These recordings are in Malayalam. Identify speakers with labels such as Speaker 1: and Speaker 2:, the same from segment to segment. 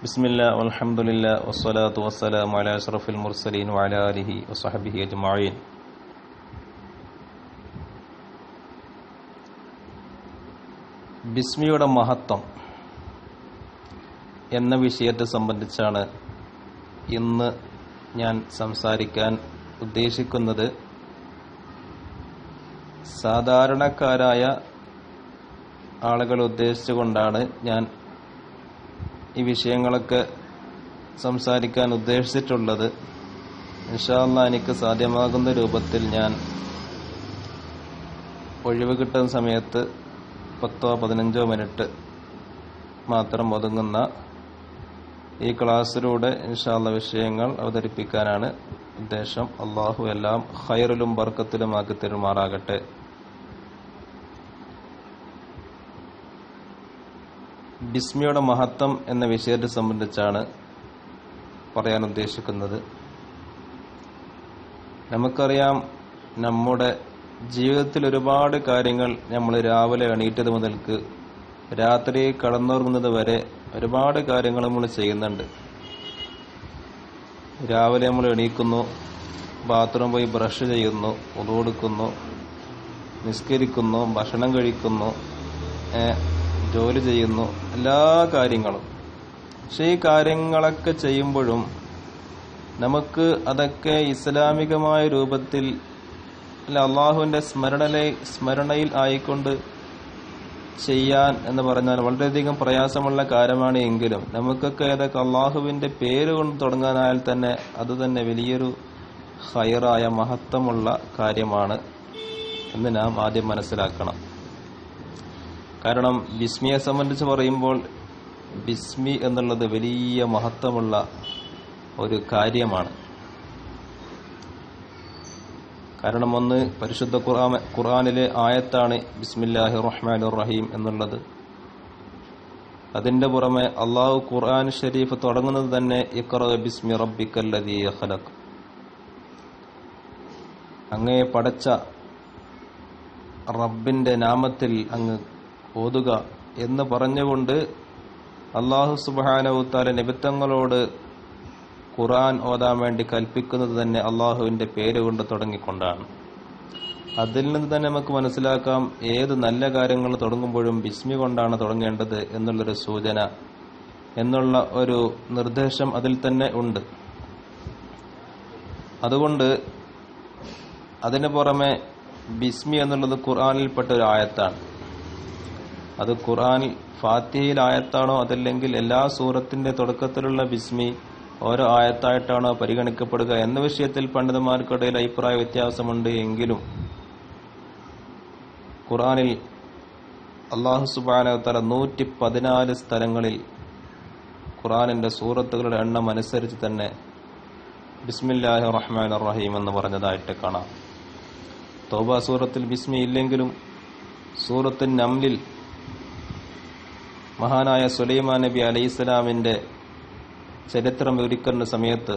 Speaker 1: ബിസ്മില്ലാ വൽഹംദുലില്ലാ വസ്സലാത്തു വസ്സലാമു അലാ അഷ്റഫിൽ മുർസലീൻ വഅലാ ആലിഹി വസ്വഹ്ബിഹി അജ്മഈൻ. ബിസ്മിയുടെ മഹത്വം എന്ന വിഷയത്തെ സംബന്ധിച്ചാണ് ഇന്ന് ഞാൻ സംസാരിക്കാൻ ഉദ്ദേശിക്കുന്നത്. സാധാരണക്കാരായ ആളുകളെ ഉദ്ദേശിച്ചുകൊണ്ടാണ് ഞാൻ ഈ വിഷയങ്ങളൊക്കെ സംസാരിക്കാൻ ഉദ്ദേശിച്ചിട്ടുള്ളത്. ഇൻഷാ അല്ലാഹ് എനിക്ക് സാധ്യമാകുന്ന രൂപത്തിൽ ഞാൻ ഒഴിവ് കിട്ടുന്ന സമയത്ത് 10-15 മിനിറ്റ് മാത്രം ഒതുങ്ങുന്ന ഈ ക്ലാസ്സിലൂടെ ഇൻഷാ അല്ലാഹ് വിഷയങ്ങൾ അവതരിപ്പിക്കാനാണ് ഉദ്ദേശം. അല്ലാഹു എല്ലാം ഖൈറിലും ബർക്കത്തിലും ആക്കി തരുമാറാകട്ടെ. ബിസ്മിയുടെ മഹത്വം എന്ന വിഷയത്തെ സംബന്ധിച്ചാണ് പറയാൻ ഉദ്ദേശിക്കുന്നത്. നമുക്കറിയാം, നമ്മുടെ ജീവിതത്തിൽ ഒരുപാട് കാര്യങ്ങൾ നമ്മൾ രാവിലെ എണീറ്റത് മുതൽക്ക് രാത്രി കടന്നുറങ്ങുന്നത് വരെ ഒരുപാട് കാര്യങ്ങൾ നമ്മൾ ചെയ്യുന്നുണ്ട്. രാവിലെ നമ്മൾ എണീക്കുന്നു, ബാത്റൂം പോയി ബ്രഷ് ചെയ്യുന്നു, ഉളു എടുക്കുന്നു, നിസ്കരിക്കുന്നു, ഭക്ഷണം കഴിക്കുന്നു, ജോലി ചെയ്യുന്നു, എല്ലാ കാര്യങ്ങളും. പക്ഷെ ഈ കാര്യങ്ങളൊക്കെ ചെയ്യുമ്പോഴും നമുക്ക് അതൊക്കെ ഇസ്ലാമികമായ രൂപത്തിൽ അള്ളാഹുവിന്റെ സ്മരണയിൽ ആയിക്കൊണ്ട് ചെയ്യാൻ എന്ന് പറഞ്ഞാൽ വളരെയധികം പ്രയാസമുള്ള കാര്യമാണ്. എങ്കിലും നമുക്കൊക്കെ അതൊക്കെ അള്ളാഹുവിന്റെ പേര് കൊണ്ട് തുടങ്ങാനായാൽ തന്നെ അത് തന്നെ വലിയൊരു ഖൈറായ മഹത്വമുള്ള കാര്യമാണ് എന്ന് നാം ആദ്യം മനസ്സിലാക്കണം. കാരണം ബിസ്മിയെ സംബന്ധിച്ച് പറയുമ്പോൾ ബിസ്മി എന്നുള്ളത് വലിയ മഹത്വമുള്ള ഒരു കാര്യമാണ്. കാരണം ഒന്ന്, പരിശുദ്ധ ഖുർആനിലെ ആയത്താണ് ബിസ്മില്ലാഹിർ റഹ്മാനിർ റഹീം എന്നുള്ളത്. അതിന്റെ പുറമെ അള്ളാഹു ഖുർആൻ ഷരീഫ് തുടങ്ങുന്നത് തന്നെ ഇഖ്റ ബിസ്മി റബ്ബിക്കല്ലദീ ഖലഖ്, അങ്ങയെ പടച്ച റബ്ബിന്റെ നാമത്തിൽ അങ്ങ് ഓതുക എന്ന് പറഞ്ഞുകൊണ്ട് അല്ലാഹു സുബ്ഹാനഹു തആല നബിത്തങ്ങളോട് ഖുർആൻ ഓതാൻ വേണ്ടി കൽപ്പിക്കുന്നത് തന്നെ അള്ളാഹുവിന്റെ പേര് കൊണ്ട് തുടങ്ങിക്കൊണ്ടാണ്. അതിൽ നിന്ന് തന്നെ നമുക്ക് മനസ്സിലാക്കാം, ഏത് നല്ല കാര്യങ്ങൾ തുടങ്ങുമ്പോഴും ബിസ്മി കൊണ്ടാണ് തുടങ്ങേണ്ടത് എന്നുള്ളൊരു സൂചന, എന്നുള്ള ഒരു നിർദ്ദേശം അതിൽ തന്നെ ഉണ്ട്. അതുകൊണ്ട് അതിന് പുറമെ ബിസ്മി എന്നുള്ളത് ഖുർആനിൽപ്പെട്ട ഒരു ആയത്താണ്. അത് ഖുർആനിൽ ഫാത്തിഹയിൽ ആയത്താണോ അതല്ലെങ്കിൽ എല്ലാ സൂറത്തിന്റെ തുടക്കത്തിലുള്ള ബിസ്മി ഓരോ ആയത്തായിട്ടാണോ പരിഗണിക്കപ്പെടുക എന്ന വിഷയത്തിൽ പണ്ഡിതന്മാർക്കിടയിൽ അഭിപ്രായ വ്യത്യാസമുണ്ട്. എങ്കിലും ഖുർആനിൽ അല്ലാഹു സുബ്ഹാനഹു തആല 114 സ്ഥലങ്ങളിൽ ഖുർആനിന്റെ സൂറത്തുകളുടെ എണ്ണം അനുസരിച്ച് തന്നെ ബിസ്മില്ലാഹിർ റഹ്മാനിർ റഹീം എന്ന് പറഞ്ഞതായിട്ട് കാണാം. തൗബ സൂറത്തിൽ ബിസ്മി ഇല്ലെങ്കിലും സൂറത്തുൻ നംലിൽ മഹാനായ സുലൈമാൻ നബി അലൈഹിസ്സലാമിന്റെ ചരിത്രം വിവരിക്കുന്ന സമയത്ത്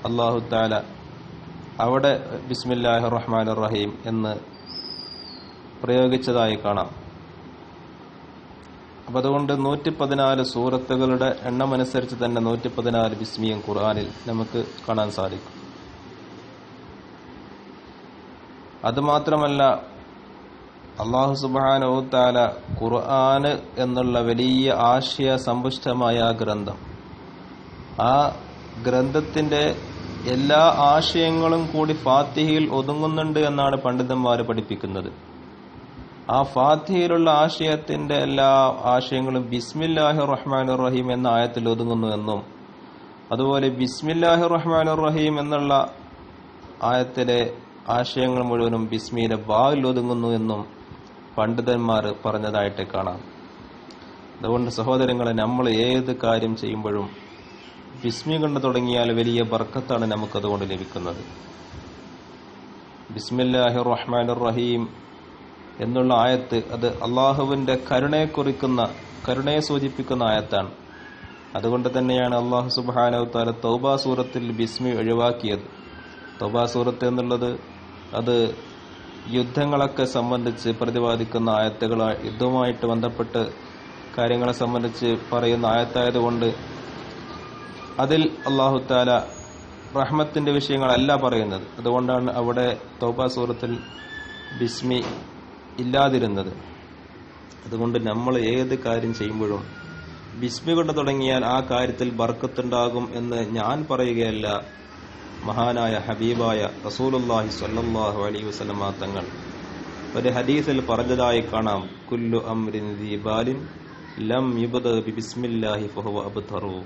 Speaker 1: അല്ലാഹു തആല അവിടെ ബിസ്മില്ലാഹിർ റഹ്മാനിർ റഹീം എന്ന് പ്രയോഗിച്ചതായി കാണാം. അപ്പം അതുകൊണ്ട് 114 സൂറത്തുകളുടെ എണ്ണമനുസരിച്ച് തന്നെ 114 ബിസ്മിയും ഖുർആനിൽ നമുക്ക് കാണാൻ സാധിക്കും. അതുമാത്രമല്ല, അല്ലാഹു സുബ്ഹാനഹു തആല ഖുർആൻ എന്നുള്ള വലിയ ആശയ സമ്പുഷ്ടമായ ഗ്രന്ഥം, ആ ഗ്രന്ഥത്തിന്റെ എല്ലാ ആശയങ്ങളും കൂടി ഫാത്തിഹയിൽ ഒതുങ്ങുന്നുണ്ട് എന്നാണ് പണ്ഡിതന്മാർ പഠിപ്പിക്കുന്നത്. ആ ഫാത്തിഹയിലുള്ള ആശയത്തിന്റെ എല്ലാ ആശയങ്ങളും ബിസ്മില്ലാഹിർ റഹ്മാനിർ റഹീം എന്ന ആയത്തിൽ ഒതുങ്ങുന്നു എന്നും, അതുപോലെ ബിസ്മില്ലാഹിർ റഹ്മാനിർ റഹീം എന്നുള്ള ആയത്തിലെ ആശയങ്ങൾ മുഴുവനും ബിസ്മിയുടെ ബായിൽ ഒതുങ്ങുന്നു എന്നും പണ്ഡിതന്മാർ പറഞ്ഞതായിട്ട് കാണാം. അതുകൊണ്ട് സഹോദരങ്ങളെ, നമ്മൾ ഏത് കാര്യം ചെയ്യുമ്പോഴും ബിസ്മി കൊണ്ട് തുടങ്ങിയാൽ വലിയ ബർക്കത്താണ് നമുക്കതുകൊണ്ട് ലഭിക്കുന്നത്. ബിസ്മില്ലാഹിർ റഹ്മാനിർ റഹീം എന്നുള്ള ആയത്ത് അത് അള്ളാഹുവിന്റെ കരുണയെ സൂചിപ്പിക്കുന്ന ആയത്താണ്. അതുകൊണ്ട് തന്നെയാണ് അല്ലാഹു സുബ്ഹാനഹു തആല തൗബ സൂറത്തിൽ ബിസ്മി ഒഴിവാക്കിയത്. തൗബ സൂറത്ത് എന്നുള്ളത് അത് യുദ്ധങ്ങളൊക്കെ സംബന്ധിച്ച് പ്രതിപാദിക്കുന്ന ആയത്തുകളാണ്. യുദ്ധവുമായിട്ട് ബന്ധപ്പെട്ട് കാര്യങ്ങളെ സംബന്ധിച്ച് പറയുന്ന ആയത്തായതുകൊണ്ട് അതിൽ അല്ലാഹു തആല റഹ്മത്തിന്റെ വിഷയങ്ങളല്ല പറയുന്നത്. അതുകൊണ്ടാണ് അവിടെ തൗബ സൂറത്തിൽ ബിസ്മി ഇല്ലാതിരുന്നത്. അതുകൊണ്ട് നമ്മൾ ഏത് കാര്യം ചെയ്യുമ്പോഴും ബിസ്മി കൊണ്ട് തുടങ്ങിയാൽ ആ കാര്യത്തിൽ ബർക്കത്തുണ്ടാകും എന്ന് ഞാൻ പറയുകയല്ല, മഹാനായ ഹബീബായ റസൂലുള്ളാഹി സ്വല്ലല്ലാഹു അലൈഹി വസല്ലം തങ്ങൾ ഒരു ഹദീസിൽ പറഞ്ഞതായി കാണാം, കുല്ലു അംരിൻ ദീ ബാലിൻ ലം യുബ്ദ ബിസ്മില്ലാഹി ഫഹുവ അബ്തറു.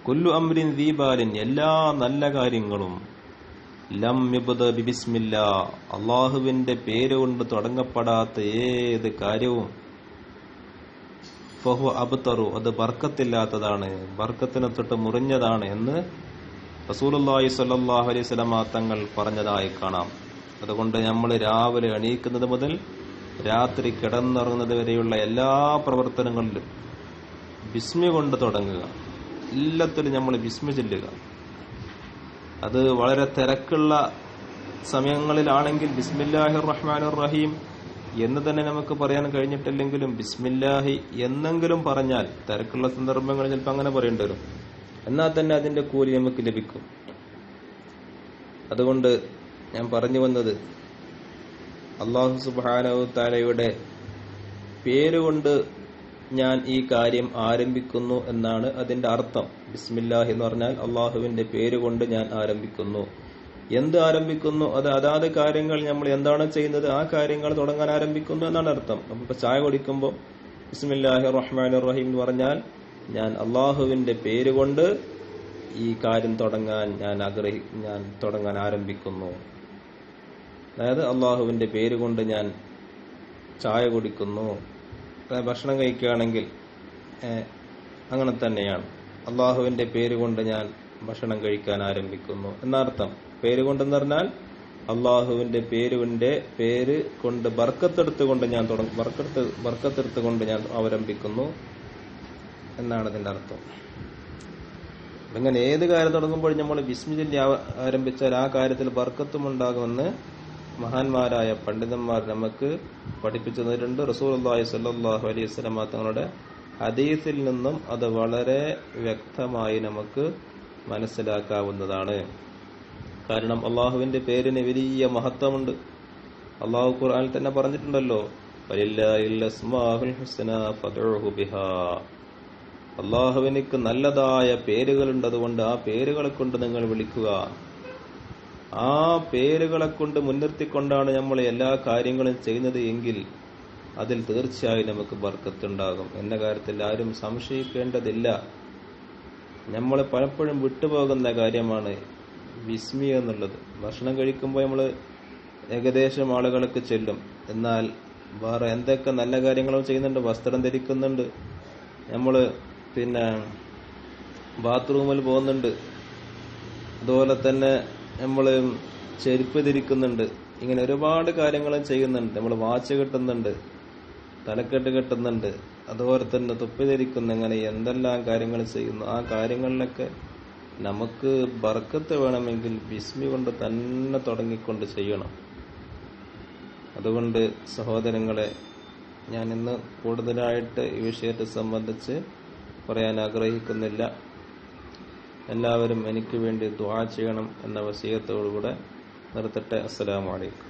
Speaker 1: കുല്ലു അംരിൻ ദീ ബാലിൻ, എല്ലാ നല്ല കാര്യങ്ങളും ലം യുബ്ദ ബിസ്മില്ലാ, അല്ലാഹുവിന്റെ പേരുകൊണ്ട് തുടങ്ങപ്പെടാത്ത ഏത് കാര്യവും ഫഹുവ അബ്തറു, അത് ബർക്കത്തില്ലാത്തതാണ്, ബർക്കത്തിനെ തൊട്ട് മുറിഞ്ഞതാണ് എന്ന് റസൂലുള്ളാഹി സ്വല്ലല്ലാഹു അലൈഹി വസല്ലം തങ്ങൾ പറഞ്ഞതായി കാണാം. അതുകൊണ്ട് നമ്മൾ രാവിലെ എണീക്കുന്നത് മുതൽ രാത്രി കിടന്നുറങ്ങുന്നത് വരെയുള്ള എല്ലാ പ്രവർത്തനങ്ങളിലും ബിസ്മി കൊണ്ട് തുടങ്ങുക. എല്ലാത്തിലും നമ്മൾ ബിസ്മി ചൊല്ലുക. അത് വളരെ തിരക്കുള്ള സമയങ്ങളിലാണെങ്കിൽ ബിസ്മില്ലാഹിർ റഹ്മാനിർ റഹീം എന്ന് തന്നെ നമുക്ക് പറയാൻ കഴിഞ്ഞിട്ടില്ലെങ്കിലും ബിസ്മില്ലാഹി എന്നെങ്കിലും പറഞ്ഞാൽ, തിരക്കുള്ള സന്ദർഭങ്ങളിൽ ചിലപ്പോൾ അങ്ങനെ പറയേണ്ടി വരും, എന്നാൽ തന്നെ അതിന്റെ കൂലി നമുക്ക് ലഭിക്കും. അതുകൊണ്ട് ഞാൻ പറഞ്ഞു വന്നത്, അല്ലാഹു സുബ്ഹാനഹു തആലയുടെ പേരുകൊണ്ട് ഞാൻ ഈ കാര്യം ആരംഭിക്കുന്നു എന്നാണ് അതിന്റെ അർത്ഥം. ബിസ്മില്ലാഹി എന്ന് പറഞ്ഞാൽ അള്ളാഹുവിന്റെ പേരുകൊണ്ട് ഞാൻ ആരംഭിക്കുന്നു. എന്ത് ആരംഭിക്കുന്നു? അത് അതാത് കാര്യങ്ങൾ നമ്മൾ എന്താണ് ചെയ്യുന്നത് ആ കാര്യങ്ങൾ തുടങ്ങാൻ ആരംഭിക്കുന്നു എന്നാണ് അർത്ഥം. അപ്പൊ ചായ കുടിക്കുമ്പോൾ ബിസ്മില്ലാഹിർ റഹ്മാനിർ റഹീം എന്ന് പറഞ്ഞാൽ ഞാൻ അള്ളാഹുവിന്റെ പേരുകൊണ്ട് ഈ കാര്യം തുടങ്ങാൻ ഞാൻ തുടങ്ങാൻ ആരംഭിക്കുന്നു. അതായത് അള്ളാഹുവിന്റെ പേരുകൊണ്ട് ഞാൻ ചായ കുടിക്കുന്നു. ഭക്ഷണം കഴിക്കുകയാണെങ്കിൽ അങ്ങനെ തന്നെയാണ്, അള്ളാഹുവിന്റെ പേരുകൊണ്ട് ഞാൻ ഭക്ഷണം കഴിക്കാൻ ആരംഭിക്കുന്നു എന്നർത്ഥം. പേരുകൊണ്ടെന്ന് പറഞ്ഞാൽ അള്ളാഹുവിന്റെ പേര് കൊണ്ട് ബർക്കത്തെടുത്തുകൊണ്ട് ഞാൻ ബർക്കത്തെടുത്തുകൊണ്ട് ഞാൻ ആരംഭിക്കുന്നു എന്നാണ് അതിന്റെ അർത്ഥം. അങ്ങനെ ഏത് കാര്യം തുടങ്ങുമ്പോഴും നമ്മൾ ബിസ്മി ചൊല്ലി ആരംഭിച്ചാൽ ആ കാര്യത്തിൽ ബർക്കത്തും ഉണ്ടാകുമെന്ന് മഹാന്മാരായ പണ്ഡിതന്മാർ നമുക്ക് പഠിപ്പിച്ചു തന്നിട്ടുണ്ട്. റസൂലുള്ളാഹി സ്വല്ലല്ലാഹു അലൈഹി വസല്ലം തങ്ങളുടെ ഹദീസിൽ നിന്നും അത് വളരെ വ്യക്തമായി നമുക്ക് മനസ്സിലാക്കാവുന്നതാണ്. കാരണം അള്ളാഹുവിന്റെ പേരിന് വലിയ മഹത്വമുണ്ട്. അള്ളാഹു ഖുർആനിൽ തന്നെ പറഞ്ഞിട്ടുണ്ടല്ലോ, വലില്ലാഹിൽ അസ്മാഉൽ ഹുസ്നാ ഫദ്ഉഹു ബിഹാ. അള്ളാഹുവിനിക്ക് നല്ലതായ പേരുകളുണ്ട്, അതുകൊണ്ട് ആ പേരുകളെ കൊണ്ട് നിങ്ങൾ വിളിക്കുക. ആ പേരുകളെ കൊണ്ട് മുൻനിർത്തിക്കൊണ്ടാണ് നമ്മൾ എല്ലാ കാര്യങ്ങളും ചെയ്യുന്നത് എങ്കിൽ അതിൽ തീർച്ചയായും നമുക്ക് ബർക്കത്തുണ്ടാകും എന്ന കാര്യത്തിൽ ആരും സംശയിക്കേണ്ടതില്ല. നമ്മൾ പലപ്പോഴും വിട്ടുപോകുന്ന കാര്യമാണ് ബിസ്മി എന്നുള്ളത്. ഭക്ഷണം കഴിക്കുമ്പോൾ നമ്മൾ ഏകദേശം ആളുകൾക്ക് ചെല്ലും, എന്നാൽ വേറെ എന്തൊക്കെ നല്ല കാര്യങ്ങളും ചെയ്യുന്നുണ്ട്. വസ്ത്രം ധരിക്കുന്നുണ്ട്, നമ്മൾ ബാത്റൂമിൽ പോകുന്നുണ്ട്, അതുപോലെ തന്നെ നമ്മൾ ചെരുപ്പ് ധരിക്കുന്നുണ്ട്, ഇങ്ങനെ ഒരുപാട് കാര്യങ്ങളും ചെയ്യുന്നുണ്ട്. നമ്മൾ വാച്ച് കെട്ടുന്നുണ്ട്, തലക്കെട്ട് കെട്ടുന്നുണ്ട്, അതുപോലെ തന്നെ തൊപ്പി ധരിക്കുന്നു, അങ്ങനെ എന്തെല്ലാം കാര്യങ്ങൾ ചെയ്യുന്നു. ആ കാര്യങ്ങളിലൊക്കെ നമുക്ക് ബർക്കത്ത് വേണമെങ്കിൽ ബിസ്മി കൊണ്ട് തന്നെ തുടങ്ങിക്കൊണ്ട് ചെയ്യണം. അതുകൊണ്ട് സഹോദരങ്ങളെ, ഞാൻ ഇന്ന് കൂടുതലായിട്ട് ഈ വിഷയത്തെ സംബന്ധിച്ച് പറയാൻ ആഗ്രഹിക്കുന്നില്ല. എല്ലാവരും എനിക്ക് വേണ്ടി ദുആ ചെയ്യണം എന്ന വസിയത്തോടുകൂടെ നിർത്തട്ടെ. അസ്സലാമു അലൈക്കും.